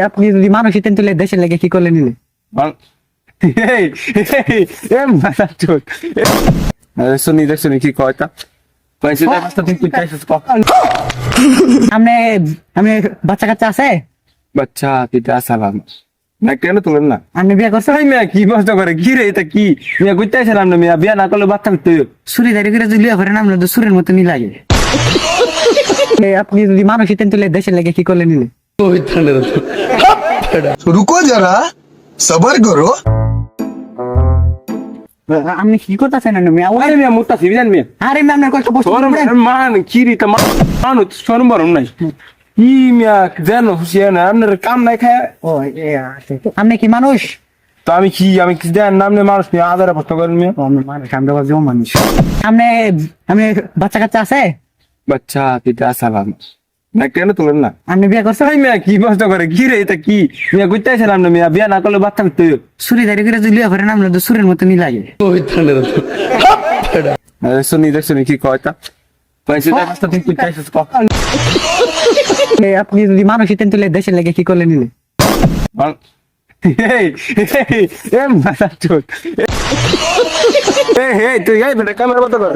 আপনি যদি মানুষ হইতেন তাহলে দেশের লেগে কি করলে নিলে? এই মাথা চোট শুনি দেখছি কি কয়টা আপনি আপনি বাচ্চা কাচ্চা আছে? বাচ্চা পিতা সালাম না কেন তুলেন না আপনি বিয়ে করছেন? এই মেয়া কি কষ্ট করে কি রে এটা কি মেয়া কইতে আসলাম না মেয়া বিয়া না করলে বাচ্চা তুই সুরি দাঁড়িয়ে করে যদি বিয়ে করেন আপনার তো সুরের মতো নি লাগে। আপনি যদি মানুষ হইতেন তাহলে দেশের লেগে কি করলে নিলে? रुको जरा सबर करो। আপনি কি করতেছেন? আরে মেয়া মুত্তা সিবিজান মেয়া আরে আমি আপনার কয়েকটা প্রশ্ন শরম করবেন? মান কি রে তা মানুষ শরম বরম নাই কি মেয়া জানো হুশিয়া না আপনার কাম নাই খায় ও আপনি কি মানুষ? তো আমি কি দেন নাম নে মানুষ মেয়া আদারে প্রশ্ন করেন মেয়া ও, আমি মানুষ, আমরা বাজেও মানুষ। আপনি আপনি বাচ্চা কাচ্চা আছে? বাচ্চা পিতা সালাম না কেন তুলেন না আপনি বিয়ে করছেন? এই মেয়া কি কষ্ট করে কি রে এটা কি মেয়া কইতে আসলাম না মেয়া বিয়া না করলে বাচ্চা তুই সুরি দাঁড়িয়ে করে যদি বিয়ে করেন আপনার তো সুরের মতো নি লাগে। শুনি দেখছি কি কয়টা আপনি যদি মানুষ হইতেন তাহলে দেশের লেগে কি করলে নিলে? মাথা চোট তুই ক্যামেরা বন্ধ কর